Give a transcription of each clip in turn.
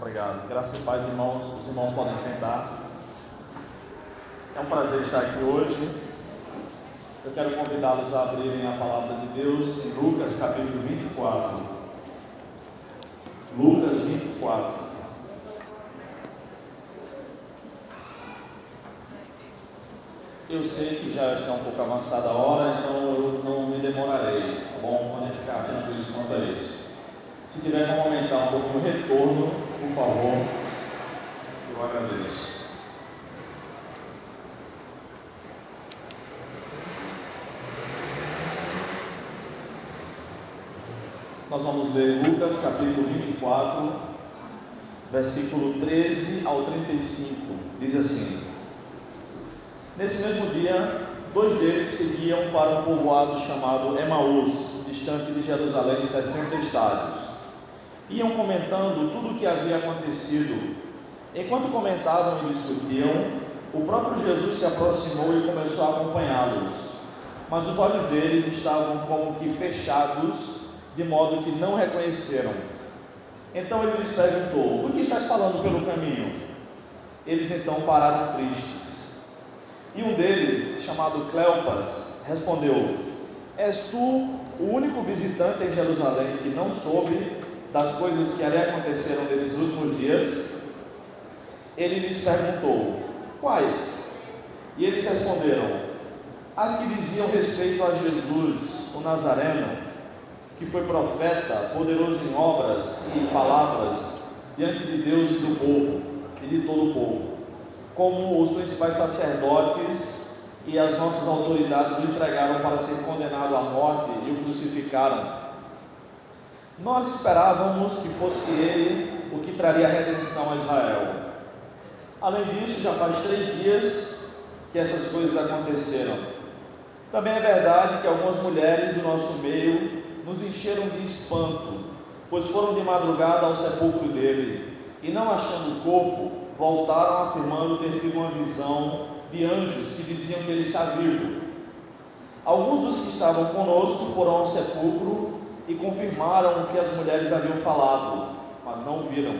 Obrigado. Graças e paz, irmãos. Os irmãos podem sentar. É um prazer estar aqui hoje. Eu quero convidá-los a abrirem a palavra de Deus em Lucas, capítulo 24. Lucas 24. Eu sei que já está um pouco avançada a hora, então eu não me demorarei, tá bom? Podem ficar tranquilos quanto a isso. Se tiver como aumentar um pouco o retorno, por favor, eu agradeço. Nós vamos ler Lucas capítulo 24, versículo 13 ao 35. Diz assim: Nesse mesmo dia, 2 deles seguiam para um povoado chamado Emaús, distante de Jerusalém 60 estádios. Iam comentando tudo o que havia acontecido. Enquanto comentavam e discutiam, o próprio Jesus se aproximou e começou a acompanhá-los. Mas os olhos deles estavam como que fechados, de modo que não reconheceram. Então ele lhes perguntou: "Do que estás falando pelo caminho?" Eles então pararam tristes. E um deles, chamado Cleopas, respondeu: "És tu o único visitante em Jerusalém que não soube das coisas que ali aconteceram nesses últimos dias?" Ele lhes perguntou: "Quais?" E eles responderam: "As que diziam respeito a Jesus, o Nazareno, que foi profeta, poderoso em obras e palavras diante de Deus e do povo, e de todo o povo, como os principais sacerdotes e as nossas autoridades o entregaram para ser condenado à morte e o crucificaram. Nós esperávamos que fosse ele o que traria a redenção a Israel. Além disso, já faz 3 dias que essas coisas aconteceram. Também é verdade que algumas mulheres do nosso meio nos encheram de espanto, pois foram de madrugada ao sepulcro dele, e não achando o corpo, voltaram afirmando ter tido uma visão de anjos que diziam que ele está vivo. Alguns dos que estavam conosco foram ao sepulcro e confirmaram o que as mulheres haviam falado, mas não viram."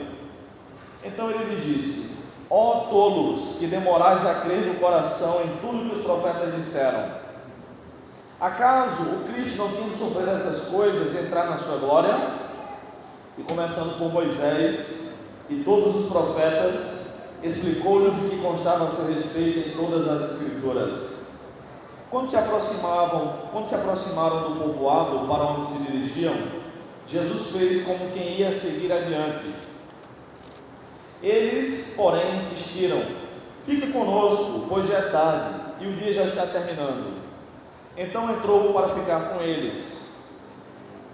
Então ele lhes disse: "Ó tolos, que demorais a crer no coração em tudo que os profetas disseram. Acaso o Cristo não tinha de sofrer essas coisas e entrar na sua glória?" E começando por Moisés e todos os profetas, explicou-lhes o que constava a seu respeito em todas as Escrituras. Quando se aproximaram do povoado para onde se dirigiam, Jesus fez como quem ia seguir adiante. Eles, porém, insistiram: "Fique conosco, pois já é tarde e o dia já está terminando." Então entrou para ficar com eles.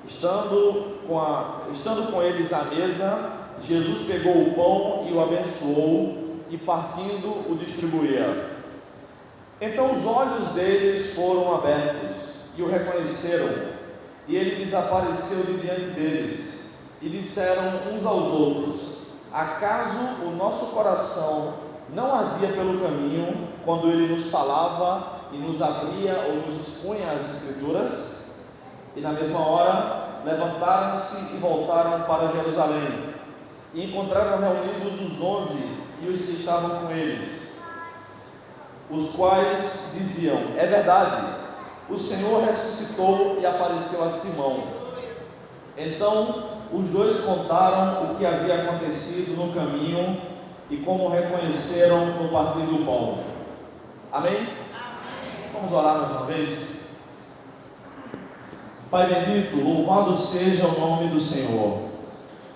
Estando com eles à mesa, Jesus pegou o pão e o abençoou, e partindo o distribuía. Então os olhos deles foram abertos e o reconheceram, e ele desapareceu de diante deles, e disseram uns aos outros: "Acaso o nosso coração não ardia pelo caminho, quando ele nos falava e nos abria ou nos expunha as Escrituras?" E na mesma hora levantaram-se e voltaram para Jerusalém, e encontraram reunidos os 11 e os que estavam com eles, os quais diziam: "É verdade, o Senhor ressuscitou e apareceu a Simão." Então os dois contaram o que havia acontecido no caminho e como reconheceram no partir do pão. Amém? Vamos orar mais uma vez. Pai bendito, louvado seja o nome do Senhor.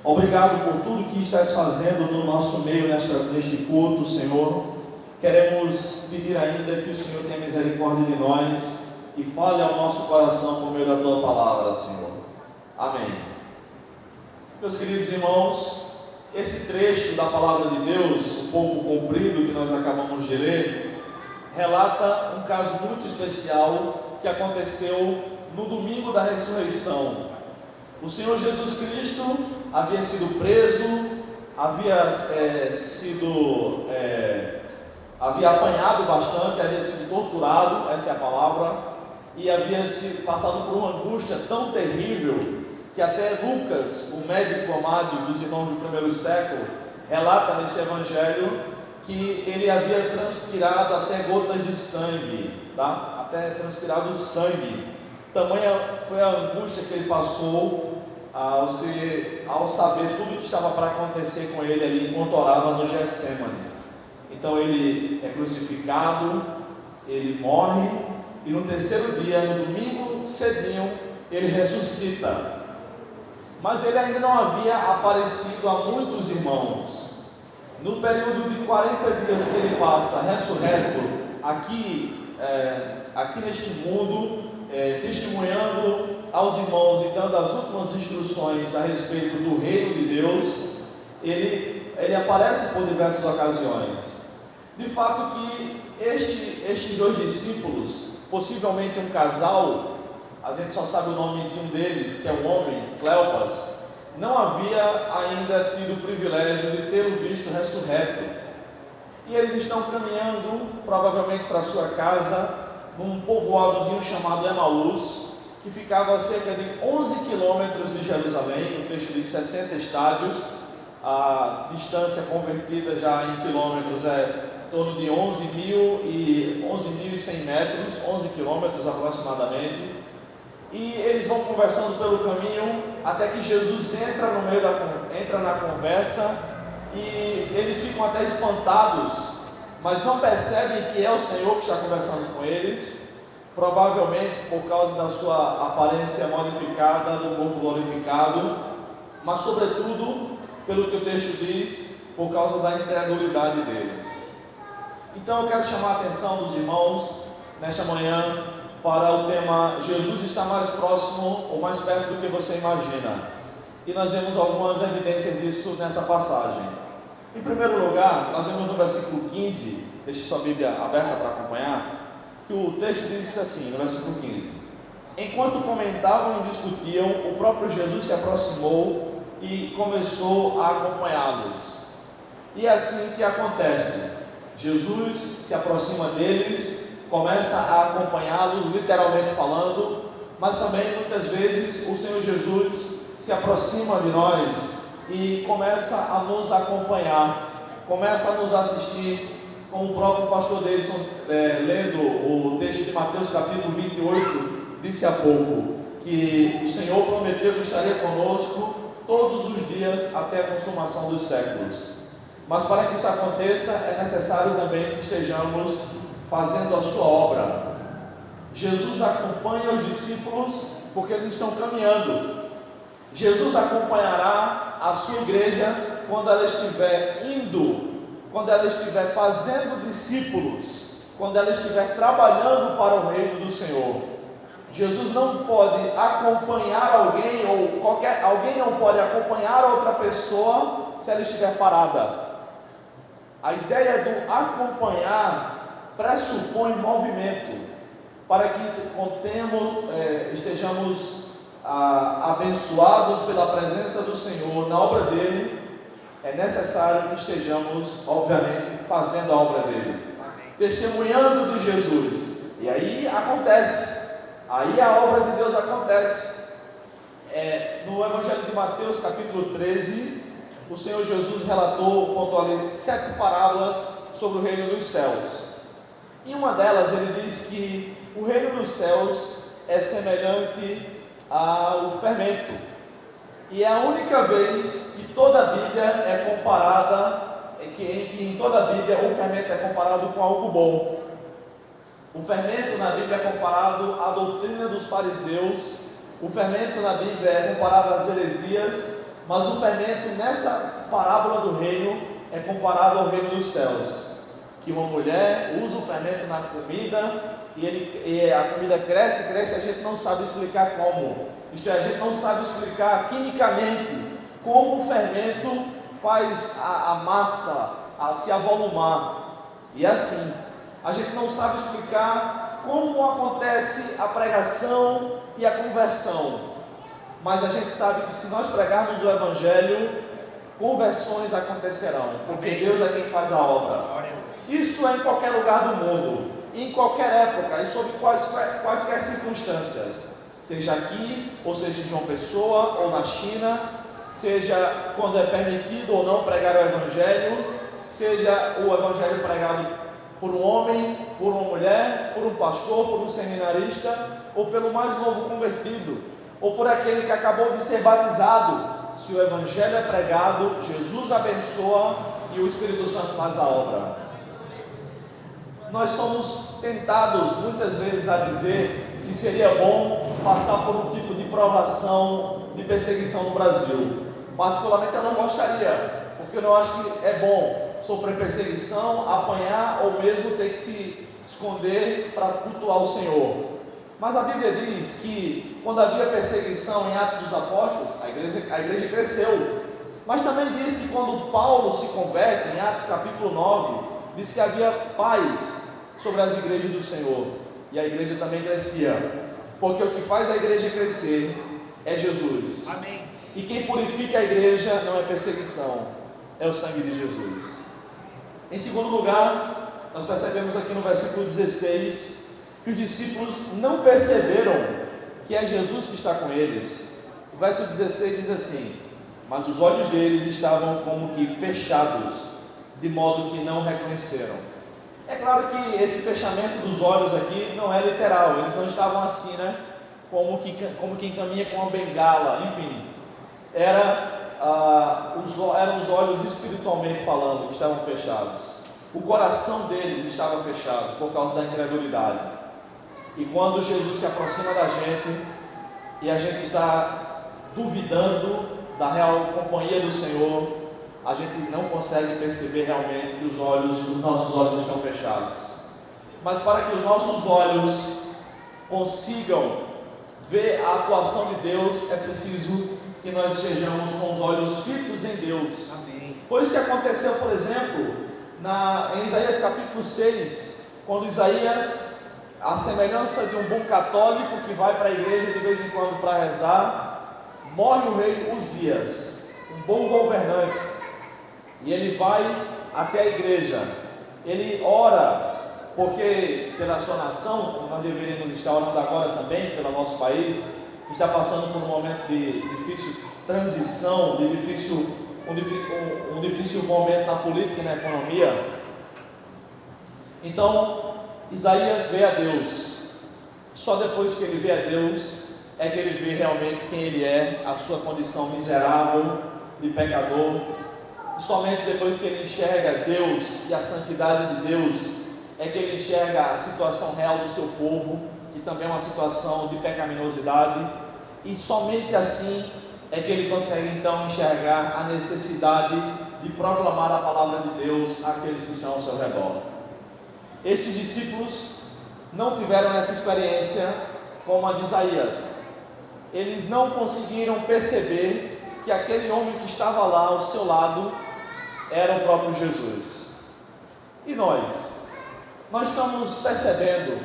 Obrigado por tudo que estás fazendo no nosso meio neste culto, Senhor. Queremos pedir ainda que o Senhor tenha misericórdia de nós e fale ao nosso coração por meio da tua palavra, Senhor. Amém. Meus queridos irmãos, esse trecho da palavra de Deus, um pouco comprido, que nós acabamos de ler, relata um caso muito especial que aconteceu no domingo da ressurreição. O Senhor Jesus Cristo havia sido preso, havia apanhado bastante, havia sido torturado, essa é a palavra, e havia passado por uma angústia tão terrível que até Lucas, o médico amado dos irmãos do primeiro século, relata neste evangelho que ele havia transpirado até gotas de sangue, tá? Até transpirado sangue. Tamanha foi a angústia que ele passou ao saber tudo que estava para acontecer com ele ali enquanto orava no Getsemane. Então ele é crucificado, ele morre, e no terceiro dia, no domingo cedinho, ele ressuscita. Mas ele ainda não havia aparecido a muitos irmãos. No período de 40 dias que ele passa ressurreto aqui neste mundo, testemunhando aos irmãos e dando as últimas instruções a respeito do reino de Deus, ele aparece por diversas ocasiões. De fato que estes dois discípulos, possivelmente um casal, a gente só sabe o nome de um deles, que é um homem, Cleopas, não havia ainda tido o privilégio de tê-lo visto ressurreto. E eles estão caminhando, provavelmente para sua casa, num povoadozinho chamado Emaús, que ficava a cerca de 11 quilômetros de Jerusalém, no texto de 60 estádios. A distância convertida já em quilômetros é em torno de 11.100 metros, 11 quilômetros aproximadamente. E eles vão conversando pelo caminho, até que Jesus entra na conversa, e eles ficam até espantados, mas não percebem que é o Senhor que está conversando com eles, provavelmente por causa da sua aparência modificada, do corpo glorificado, mas sobretudo, pelo que o texto diz, por causa da incredulidade deles. Então eu quero chamar a atenção dos irmãos, nesta manhã, para o tema Jesus está mais próximo ou mais perto do que você imagina. E nós vemos algumas evidências disso nessa passagem. Em primeiro lugar, nós vemos no versículo 15, deixe sua Bíblia aberta para acompanhar, que o texto diz assim, no versículo 15: enquanto comentavam e discutiam, o próprio Jesus se aproximou e começou a acompanhá-los. E é assim que acontece. Jesus se aproxima deles, começa a acompanhá-los, literalmente falando, mas também muitas vezes o Senhor Jesus se aproxima de nós e começa a nos acompanhar, começa a nos assistir, como o próprio pastor Davidson, lendo o texto de Mateus capítulo 28, disse há pouco, que o Senhor prometeu que estaria conosco todos os dias até a consumação dos séculos. Mas para que isso aconteça, é necessário também que estejamos fazendo a sua obra. Jesus acompanha os discípulos porque eles estão caminhando. Jesus acompanhará a sua igreja quando ela estiver indo, quando ela estiver fazendo discípulos, quando ela estiver trabalhando para o reino do Senhor. Jesus não pode acompanhar alguém, alguém não pode acompanhar outra pessoa se ela estiver parada. A ideia do acompanhar pressupõe movimento, para que estejamos abençoados pela presença do Senhor na obra dele. É necessário que estejamos, obviamente, fazendo a obra dele, testemunhando de Jesus. E aí acontece, aí a obra de Deus acontece. No Evangelho de Mateus, capítulo 13, o Senhor Jesus contou ali 7 parábolas sobre o reino dos céus. Em uma delas ele diz que o reino dos céus é semelhante ao fermento. E é a única vez que toda a Bíblia é comparada, que em toda a Bíblia o fermento é comparado com algo bom. O fermento na Bíblia é comparado à doutrina dos fariseus, o fermento na Bíblia é comparado às heresias, mas o fermento nessa parábola do reino é comparado ao reino dos céus, que uma mulher usa o fermento na comida e a comida cresce, a gente não sabe explicar como. Isto é, a gente não sabe explicar quimicamente como o fermento faz a massa se avolumar. E assim, a gente não sabe explicar como acontece a pregação e a conversão. Mas a gente sabe que se nós pregarmos o Evangelho, conversões acontecerão, porque Deus é quem faz a obra. Isso é em qualquer lugar do mundo, em qualquer época e sob quaisquer circunstâncias. seja aqui, ou seja em João Pessoa, ou na China, seja quando é permitido ou não pregar o Evangelho, seja o Evangelho pregado por um homem, por uma mulher, por um pastor, por um seminarista, ou pelo mais novo convertido, ou por aquele que acabou de ser batizado. Se o Evangelho é pregado, Jesus abençoa e o Espírito Santo faz a obra. Nós somos tentados muitas vezes a dizer que seria bom passar por um tipo de provação, de perseguição no Brasil. Particularmente eu não gostaria, porque eu não acho que é bom sofrer perseguição, apanhar ou mesmo ter que se esconder para cultuar o Senhor. Mas a Bíblia diz que quando havia perseguição em Atos dos Apóstolos, a igreja cresceu. Mas também diz que quando Paulo se converte, em Atos capítulo 9, diz que havia paz sobre as igrejas do Senhor. E a igreja também crescia. Porque o que faz a igreja crescer é Jesus. Amém. E quem purifica a igreja não é perseguição, é o sangue de Jesus. Em segundo lugar, nós percebemos aqui no versículo 16, que os discípulos não perceberam que é Jesus que está com eles. O verso 16 diz assim: mas os olhos deles estavam como que fechados, de modo que não reconheceram. É claro que esse fechamento dos olhos aqui não é literal, eles não estavam assim, né? Como quem caminha com uma bengala, enfim. Eram os olhos espiritualmente falando que estavam fechados. O coração deles estava fechado por causa da incredulidade. E quando Jesus se aproxima da gente e a gente está duvidando da real companhia do Senhor, a gente não consegue perceber realmente que os nossos olhos estão fechados. Mas para que os nossos olhos consigam ver a atuação de Deus, é preciso que nós estejamos com os olhos fitos em Deus. Amém. Foi isso que aconteceu, por exemplo, em Isaías capítulo 6, quando Isaías, a semelhança de um bom católico que vai para a igreja de vez em quando para rezar, morre o rei Uzias, um bom governante, e ele vai até a igreja, ele ora, porque pela sua nação, como nós deveríamos estar orando agora também, pelo nosso país, que está passando por um momento de difícil transição, um difícil momento na política e na economia. Então, Isaías vê a Deus. Só depois que ele vê a Deus, é que ele vê realmente quem ele é, a sua condição miserável, de pecador. E somente depois que ele enxerga Deus e a santidade de Deus, é que ele enxerga a situação real do seu povo, que também é uma situação de pecaminosidade, e somente assim é que ele consegue então enxergar a necessidade de proclamar a palavra de Deus àqueles que estão ao seu redor. Estes discípulos não tiveram essa experiência como a de Isaías. Eles não conseguiram perceber que aquele homem que estava lá ao seu lado era o próprio Jesus. E nós estamos percebendo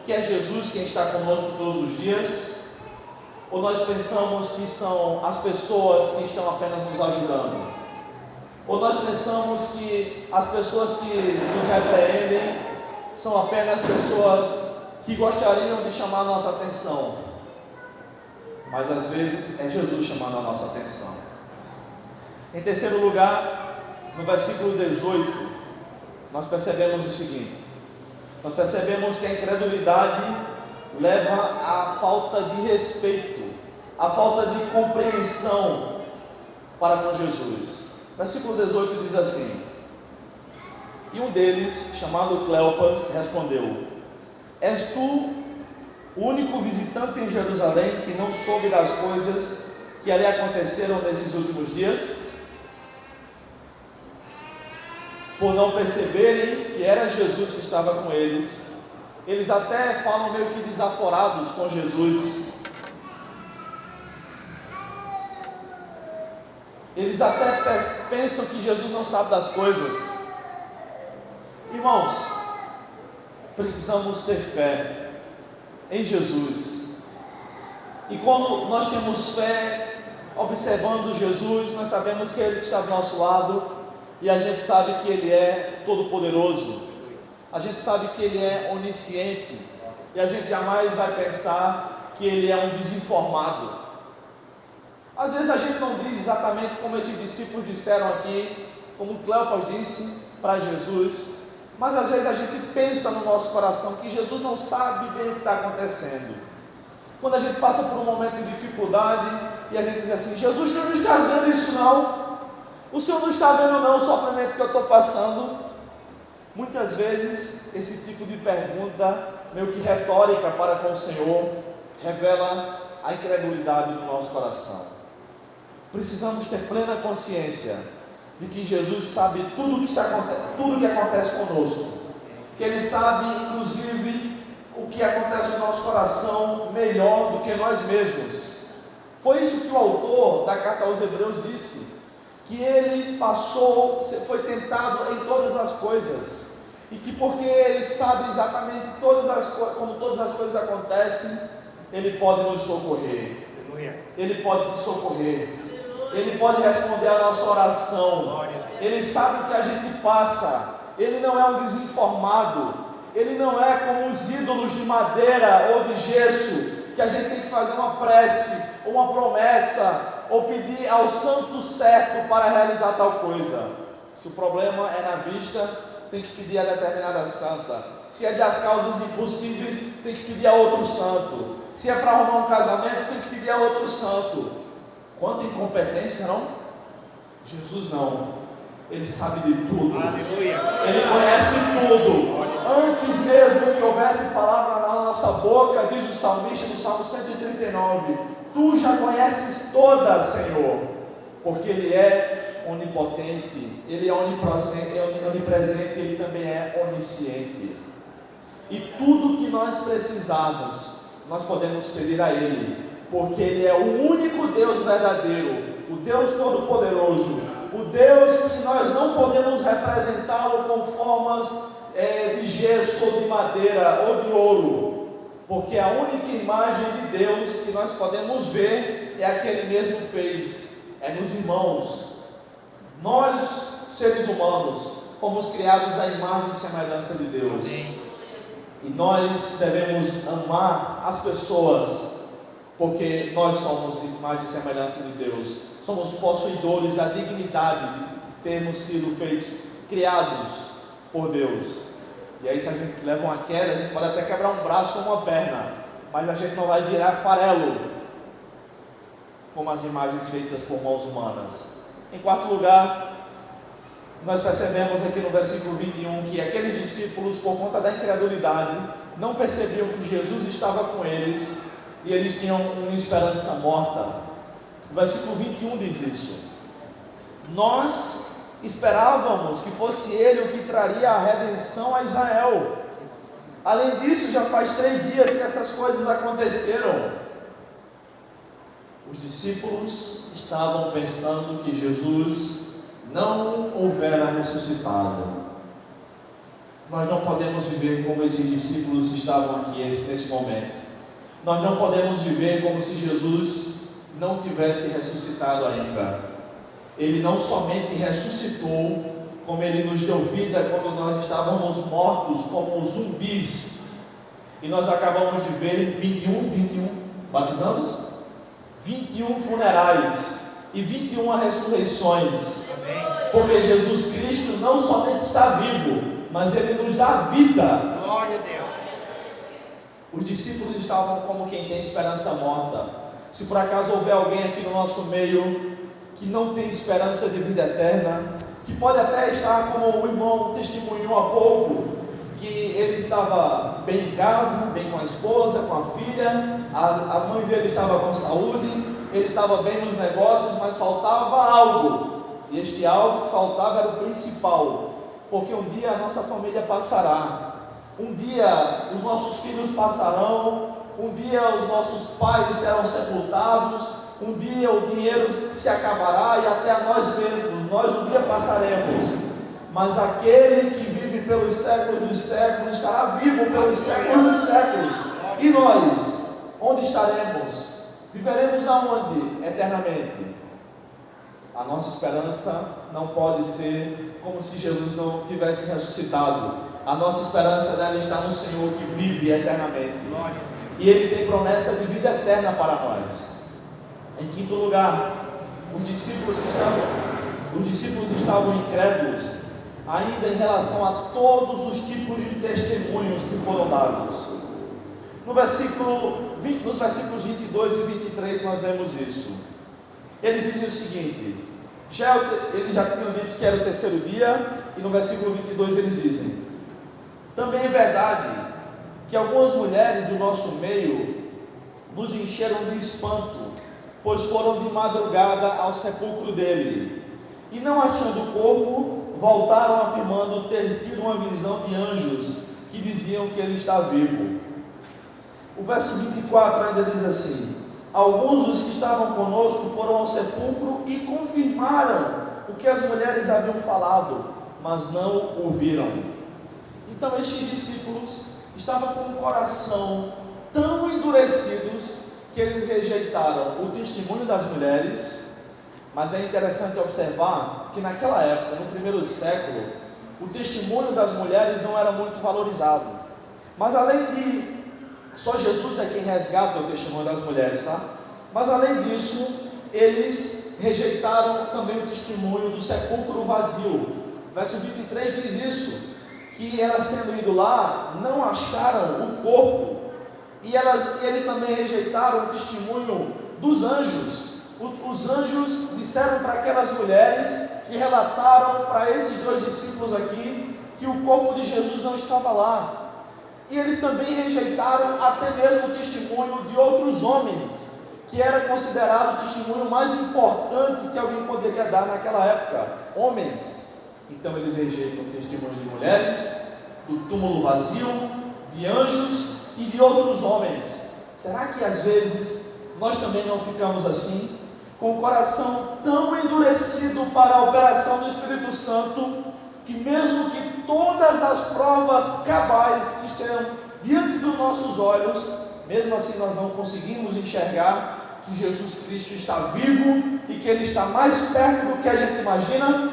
que é Jesus quem está conosco todos os dias? Ou nós pensamos que são as pessoas que estão apenas nos ajudando? Ou nós pensamos que as pessoas que nos repreendem são apenas pessoas que gostariam de chamar a nossa atenção? Mas às vezes é Jesus chamando a nossa atenção. Em terceiro lugar, no versículo 18, nós percebemos o seguinte: nós percebemos que a incredulidade leva à falta de respeito, à falta de compreensão para com Jesus. Versículo 18 diz assim: e um deles, chamado Cleopas, respondeu: és tu o único visitante em Jerusalém que não soube das coisas que ali aconteceram nesses últimos dias? Por não perceberem que era Jesus que estava com eles, eles até falam meio que desaforados com Jesus. Eles até pensam que Jesus não sabe das coisas. Irmãos, precisamos ter fé em Jesus. E quando nós temos fé, observando Jesus, nós sabemos que Ele está do nosso lado, e a gente sabe que Ele é todo-poderoso, a gente sabe que Ele é onisciente, e a gente jamais vai pensar que ele é um desinformado. Às vezes a gente não diz exatamente como esses discípulos disseram aqui, como Cleopas disse para Jesus, mas às vezes a gente pensa no nosso coração que Jesus não sabe bem o que está acontecendo. Quando a gente passa por um momento de dificuldade e a gente diz assim: Jesus, tu não estás vendo isso não? O Senhor não está vendo não o sofrimento que eu estou passando? Muitas vezes esse tipo de pergunta, meio que retórica para com o Senhor, revela a incredulidade do nosso coração. Precisamos ter plena consciência de que Jesus sabe tudo que acontece conosco, que Ele sabe inclusive o que acontece no nosso coração melhor do que nós mesmos. Foi isso que o autor da carta aos Hebreus disse, que ele foi tentado em todas as coisas, e que porque ele sabe exatamente como todas as coisas acontecem, ele pode nos socorrer. Ele pode te socorrer. Ele pode responder a nossa oração. Ele sabe o que a gente passa. Ele não é um desinformado. Ele não é como os ídolos de madeira ou de gesso, que a gente tem que fazer uma prece, ou uma promessa, ou pedir ao santo certo para realizar tal coisa. Se o problema é na vista, tem que pedir a determinada santa. Se é de as causas impossíveis, tem que pedir a outro santo. Se é para arrumar um casamento, tem que pedir a outro santo. Quanta incompetência, não? Jesus não. Ele sabe de tudo. Aleluia. Ele conhece tudo. Antes mesmo que houvesse palavra na nossa boca, diz o salmista no Salmo 139, tu já conheces todas, Senhor, porque Ele é onipotente, Ele é onipresente, Ele também é onisciente. E tudo que nós precisarmos, nós podemos pedir a Ele, porque Ele é o único Deus verdadeiro, o Deus Todo-Poderoso, o Deus que nós não podemos representá-lo com formas de gesso ou de madeira ou de ouro, porque a única imagem de Deus que nós podemos ver é a que Ele mesmo fez, é nos irmãos. Nós, seres humanos, fomos criados à imagem e semelhança de Deus. Amém. E nós devemos amar as pessoas, porque nós somos imagem e semelhança de Deus. Somos possuidores da dignidade de termos sido criados por Deus. E aí, se a gente leva uma queda, a gente pode até quebrar um braço ou uma perna, mas a gente não vai virar farelo, como as imagens feitas por mãos humanas. Em quarto lugar, nós percebemos aqui no versículo 21 que aqueles discípulos, por conta da incredulidade, não percebiam que Jesus estava com eles e eles tinham uma esperança morta. O versículo 21 diz isso: nós esperávamos que fosse Ele o que traria a redenção a Israel. Além disso, já faz 3 dias que essas coisas aconteceram. Os discípulos estavam pensando que Jesus não houvera ressuscitado. Nós não podemos viver como esses discípulos estavam aqui nesse momento. Nós não podemos viver como se Jesus não tivesse ressuscitado ainda. Ele não somente ressuscitou, como Ele nos deu vida quando nós estávamos mortos como zumbis. E nós acabamos de ver 21 batizamos? 21 funerais e 21 ressurreições. Porque Jesus Cristo não somente está vivo, mas Ele nos dá vida. Glória a Deus. Os discípulos estavam como quem tem esperança morta. Se por acaso houver alguém aqui no nosso meio que não tem esperança de vida eterna, que pode até estar como o irmão testemunhou há pouco, que ele estava bem em casa, bem com a esposa, com a filha, a mãe dele estava com saúde, ele estava bem nos negócios, mas faltava algo, e este algo que faltava era o principal, porque um dia a nossa família passará, um dia os nossos filhos passarão, um dia os nossos pais serão sepultados, um dia o dinheiro se acabará e até nós mesmos, nós um dia passaremos, mas aquele que vive pelos séculos dos séculos estará vivo pelos séculos dos séculos. E nós, onde estaremos? Viveremos aonde eternamente? A nossa esperança não pode ser como se Jesus não tivesse ressuscitado. A nossa esperança dela está no Senhor que vive eternamente. e Ele tem promessa de vida eterna para nós. Em quinto lugar, os discípulos estavam incrédulos ainda em relação a todos os tipos de testemunhos que foram dados. Nos versículos 22 e 23 nós vemos isso. Ele diz o seguinte: eles já tinham dito que era o terceiro dia, e no versículo 22 eles dizem: também é verdade que algumas mulheres do nosso meio nos encheram de espanto, pois foram de madrugada ao sepulcro dele, e não achando o corpo, voltaram afirmando ter tido uma visão de anjos que diziam que ele está vivo. O verso 24 ainda diz assim: alguns dos que estavam conosco foram ao sepulcro e confirmaram o que as mulheres haviam falado, mas não ouviram. Então estes discípulos estavam com o coração tão endurecidos que eles rejeitaram o testemunho das mulheres. Mas é interessante observar que naquela época, no primeiro século, o testemunho das mulheres não era muito valorizado. Mas além de, só Jesus é quem resgata o testemunho das mulheres, tá? Mas além disso, eles rejeitaram também o testemunho do sepulcro vazio. Verso 23 diz isso, que elas tendo ido lá, não acharam o corpo. E eles também rejeitaram o testemunho dos anjos. Os anjos disseram para aquelas mulheres que relataram para esses dois discípulos aqui que o corpo de Jesus não estava lá. E eles também rejeitaram até mesmo o testemunho de outros homens, que era considerado o testemunho mais importante que alguém poderia dar naquela época, homens. Então eles rejeitam o testemunho de mulheres, do túmulo vazio, de anjos e de outros homens. Será que às vezes nós também não ficamos assim, com o coração tão endurecido para a operação do Espírito Santo, que mesmo que todas as provas cabais estejam diante dos nossos olhos, mesmo assim nós não conseguimos enxergar que Jesus Cristo está vivo e que Ele está mais perto do que a gente imagina?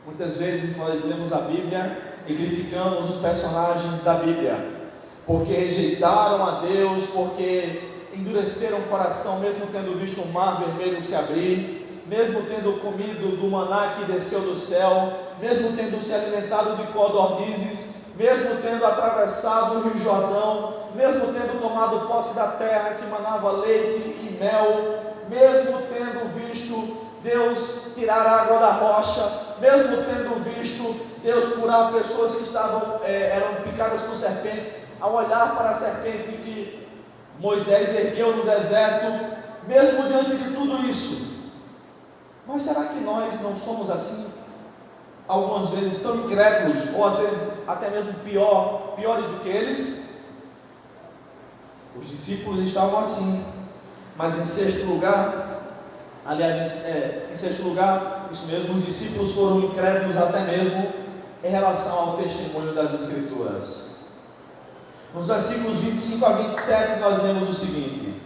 Muitas vezes nós lemos a Bíblia e criticamos os personagens da Bíblia, porque rejeitaram a Deus, porque endureceram o coração, mesmo tendo visto o mar vermelho se abrir, mesmo tendo comido do maná que desceu do céu, mesmo tendo se alimentado de codornizes, mesmo tendo atravessado o Rio Jordão, mesmo tendo tomado posse da terra que manava leite e mel, mesmo tendo visto Deus tirar a água da rocha, mesmo tendo visto Deus curar pessoas que eram picadas por serpentes, ao olhar para a serpente que Moisés ergueu no deserto, mesmo diante de tudo isso. Mas será que nós não somos assim? Algumas vezes tão incrédulos, ou às vezes até mesmo piores do que eles? Os discípulos estavam assim. Mas em sexto lugar, isso mesmo, os discípulos foram incrédulos até mesmo em relação ao testemunho das Escrituras. Nos versículos 25 a 27 nós lemos o seguinte: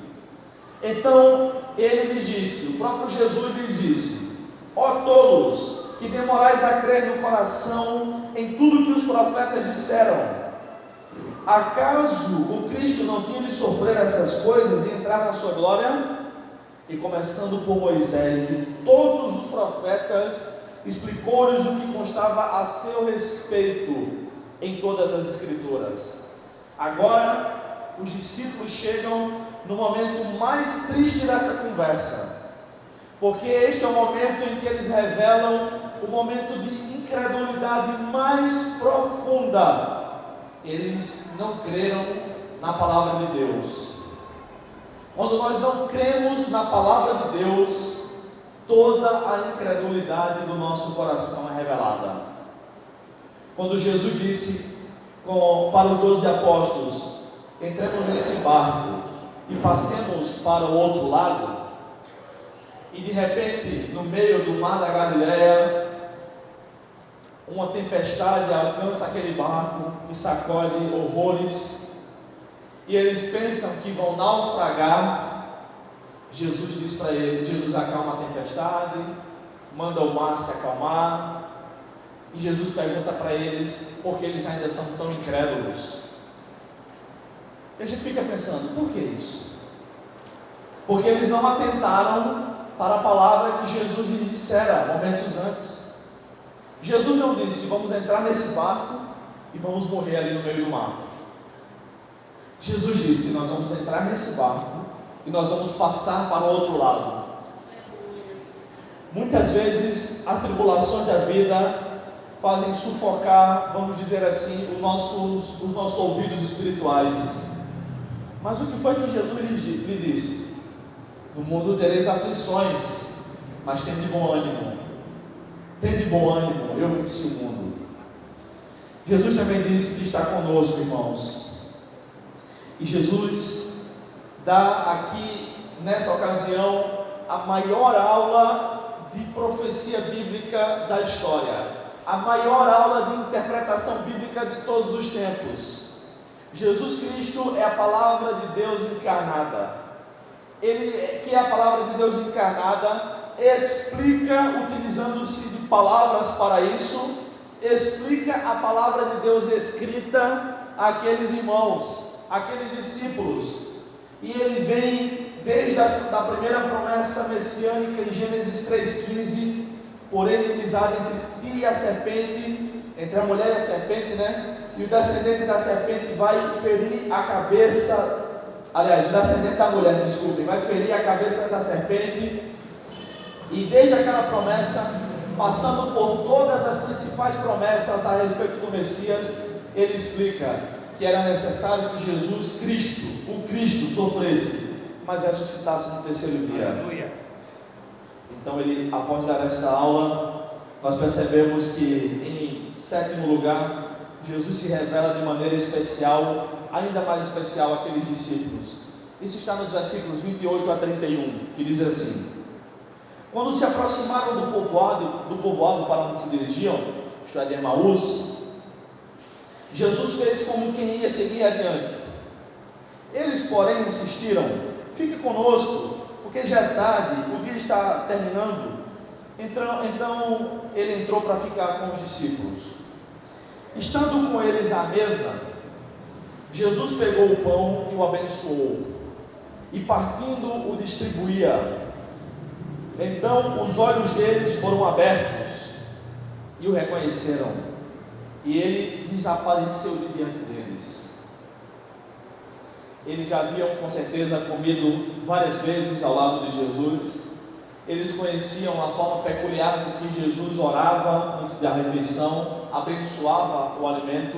então ele lhes disse, o próprio Jesus lhes disse: ó tolos, que demorais a crer no coração em tudo que os profetas disseram. Acaso o Cristo não tinha de sofrer essas coisas e entrar na sua glória? E começando por Moisés e todos os profetas, explicou-lhes o que constava a seu respeito em todas as Escrituras. Agora, os discípulos chegam no momento mais triste dessa conversa, porque este é o momento em que eles revelam o momento de incredulidade mais profunda. Eles não creram na palavra de Deus. Quando nós não cremos na palavra de Deus, toda a incredulidade do nosso coração é revelada. Quando Jesus disse para os 12 apóstolos: entremos nesse barco e passemos para o outro lado, e de repente, no meio do mar da Galileia, uma tempestade alcança aquele barco que sacode horrores, e eles pensam que vão naufragar. Jesus diz para eles, Jesus acalma a tempestade, manda o mar se acalmar, e Jesus pergunta para eles, porque eles ainda são tão incrédulos: E a gente fica pensando, por que isso? Porque eles não atentaram para a palavra que Jesus lhes dissera momentos antes. Jesus não disse, vamos entrar nesse barco e vamos morrer ali no meio do mar. Jesus disse, nós vamos entrar nesse barco e nós vamos passar para o outro lado. Muitas vezes as tribulações da vida fazem sufocar, vamos dizer assim, os nossos ouvidos espirituais. Mas o que foi que Jesus lhe disse? No mundo tereis aflições, mas tende bom ânimo. Tende bom ânimo, eu venci o mundo. Jesus também disse que está conosco, irmãos. E Jesus dá aqui, nessa ocasião, a maior aula de profecia bíblica da história, a maior aula de interpretação bíblica de todos os tempos. Jesus Cristo é a palavra de Deus encarnada. Ele, que é a palavra de Deus encarnada, explica, utilizando-se de palavras para isso, explica a palavra de Deus escrita àqueles irmãos, àqueles discípulos. E ele vem desde a primeira promessa messiânica em Gênesis 3,15, por inimizade entre ti e a serpente, entre a mulher e a serpente, né? E o descendente da serpente vai ferir a cabeça, aliás, o descendente da mulher, desculpem, vai ferir a cabeça da serpente. E desde aquela promessa, passando por todas as principais promessas a respeito do Messias, ele explica que era necessário que Jesus Cristo, o Cristo, sofresse, mas ressuscitasse no terceiro dia. Aleluia. Então ele, após dar esta aula, nós percebemos que, em sétimo lugar, Jesus se revela de maneira especial, ainda mais especial àqueles discípulos. Isso está nos versículos 28 a 31, que diz assim: quando se aproximaram do povoado para onde se dirigiam, isto é, de Emaús, Jesus fez como quem ia seguir adiante. Eles, porém, insistiram: fique conosco, porque já é tarde, o dia está terminando. Então ele entrou para ficar com os discípulos. Estando com eles à mesa, Jesus pegou o pão e o abençoou, e partindo o distribuía. Então os olhos deles foram abertos e o reconheceram, e ele desapareceu de diante deles. Eles já haviam com certeza comido várias vezes ao lado de Jesus. Eles conheciam a forma peculiar com que Jesus orava antes da refeição, abençoava o alimento,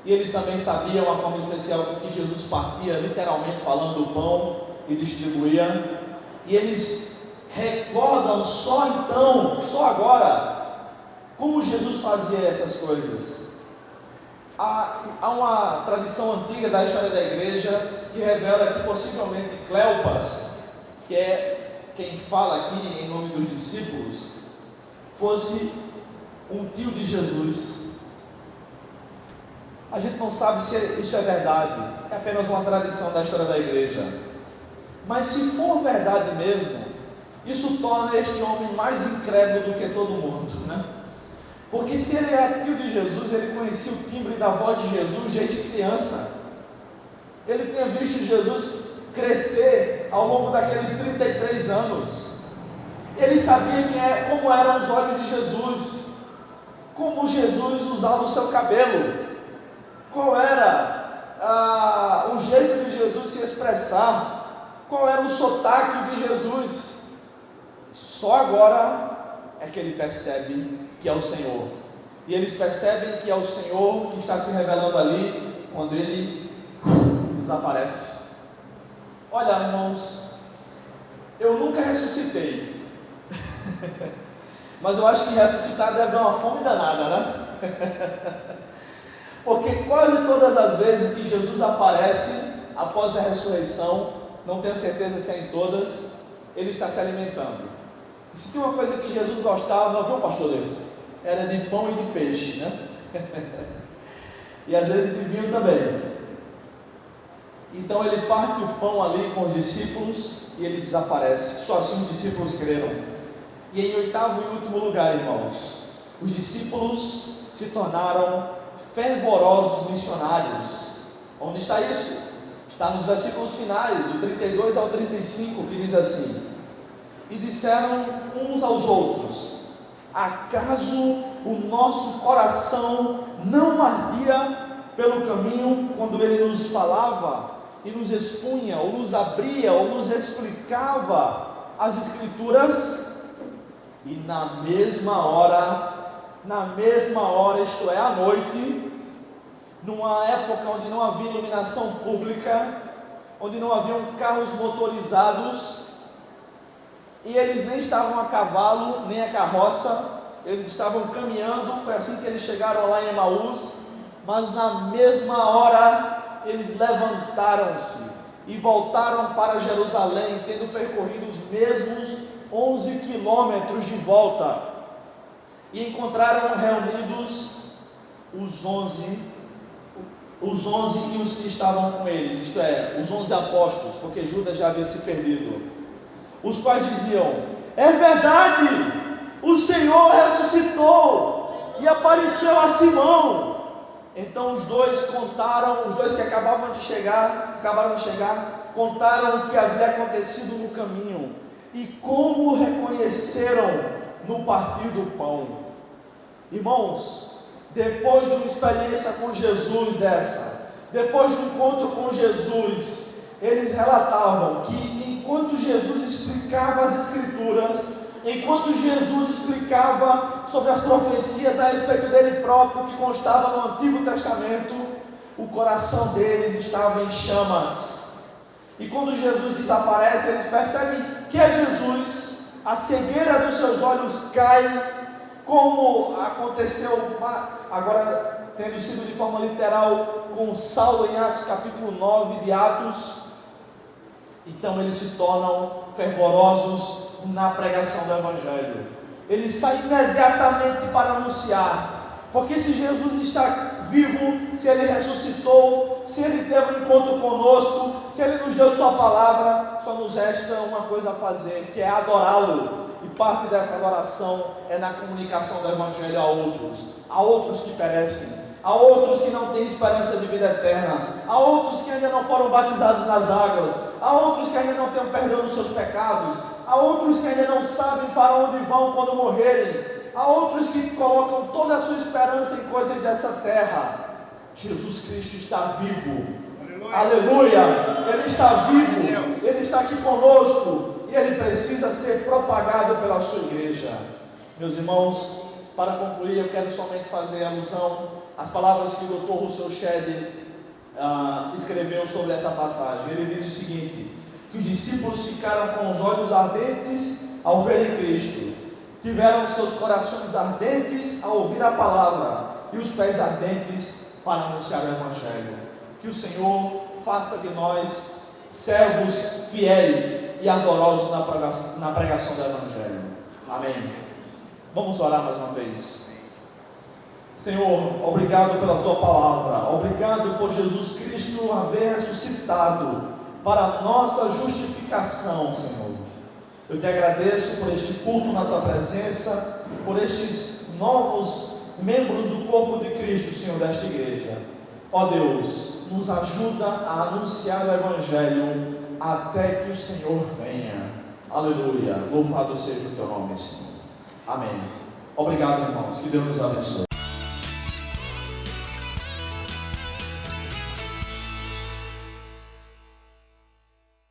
e eles também sabiam a forma especial com que Jesus partia, literalmente falando, o pão e distribuía. E eles recordam só agora, como Jesus fazia essas coisas. Há uma tradição antiga da história da igreja que revela que possivelmente Cleopas, que é quem fala aqui em nome dos discípulos, fosse um tio de Jesus. A gente não sabe se isso é verdade, é apenas uma tradição da história da igreja. Mas se for verdade mesmo, isso torna este homem mais incrédulo do que todo mundo, né? Porque se ele é tio de Jesus, ele conhecia o timbre da voz de Jesus desde criança. Ele tinha visto Jesus crescer ao longo daqueles 33 anos. Ele sabia como eram os olhos de Jesus, como Jesus usava o seu cabelo, qual era o jeito de Jesus se expressar, qual era o sotaque de Jesus. Só agora é que ele percebe que é o Senhor, e eles percebem que é o Senhor que está se revelando ali, quando ele desaparece. Olha, irmãos, eu nunca ressuscitei, mas eu acho que ressuscitar deve dar uma fome danada, né? Porque quase todas as vezes que Jesus aparece após a ressurreição, não tenho certeza se é em todas, ele está se alimentando. E se tem uma coisa que Jesus gostava, viu, pastor Deus? Era de pão e de peixe, né? E às vezes de vinho também. Então ele parte o pão ali com os discípulos e ele desaparece. Só assim os discípulos creram. E em oitavo e último lugar, irmãos, os discípulos se tornaram fervorosos missionários. Onde está isso? Está nos versículos finais, do 32 ao 35, que diz assim: e disseram uns aos outros: acaso o nosso coração não ardia pelo caminho quando ele nos falava e nos expunha, ou nos abria, ou nos explicava as Escrituras? E na mesma hora, isto é, à noite, numa época onde não havia iluminação pública, onde não haviam carros motorizados, e eles nem estavam a cavalo, nem a carroça, eles estavam caminhando. Foi assim que eles chegaram lá em Emaús. Mas na mesma hora eles levantaram-se e voltaram para Jerusalém, tendo percorrido os mesmos 11 quilômetros de volta, e encontraram reunidos os 11 e os que estavam com eles, isto é, os 11 apóstolos, porque Judas já havia se perdido, os quais diziam: é verdade, o Senhor ressuscitou e apareceu a Simão. Então os dois que acabaram de chegar, contaram o que havia acontecido no caminho e como o reconheceram no partir do pão. Irmãos, depois de uma experiência com Jesus depois de um encontro com Jesus, eles relatavam que enquanto Jesus explicava as Escrituras, enquanto Jesus explicava sobre as profecias a respeito dele próprio, que constava no Antigo Testamento, o coração deles estava em chamas. E quando Jesus desaparece, eles percebem que é Jesus, a cegueira dos seus olhos cai, como aconteceu agora, tendo sido de forma literal com Saulo em Atos capítulo 9 de Atos. Então eles se tornam fervorosos na pregação do Evangelho. Eles saem imediatamente para anunciar, porque se Jesus está vivo, se Ele ressuscitou, se Ele teve um encontro conosco, se Ele nos deu Sua palavra, só nos resta uma coisa a fazer, que é adorá-lo. E parte dessa adoração é na comunicação do Evangelho a outros que perecem, a outros que não têm esperança de vida eterna, a outros que ainda não foram batizados nas águas, a outros que ainda não têm o perdão dos seus pecados, a outros que ainda não sabem para onde vão quando morrerem, a outros que colocam toda a sua esperança em coisas dessa terra. Jesus Cristo está vivo, aleluia, Ele está vivo, Ele está aqui conosco, e Ele precisa ser propagado pela sua igreja. Meus irmãos, para concluir, eu quero somente fazer alusão às palavras que o Dr. Russell Shedd escreveu sobre essa passagem. Ele diz o seguinte: que os discípulos ficaram com os olhos ardentes ao verem Cristo, tiveram seus corações ardentes ao ouvir a palavra, e os pés ardentes para anunciar o Evangelho. Que o Senhor faça de nós servos fiéis e ardorosos na pregação do Evangelho. Amém. Vamos orar mais uma vez. Senhor, obrigado pela Tua palavra, obrigado por Jesus Cristo haver ressuscitado para a nossa justificação, Senhor. Eu te agradeço por este culto na Tua presença, por estes novos membros do corpo de Cristo, Senhor, desta igreja. Ó Deus, nos ajuda a anunciar o Evangelho até que o Senhor venha. Aleluia, louvado seja o Teu nome, Senhor. Amém. Obrigado, irmãos, que Deus nos abençoe.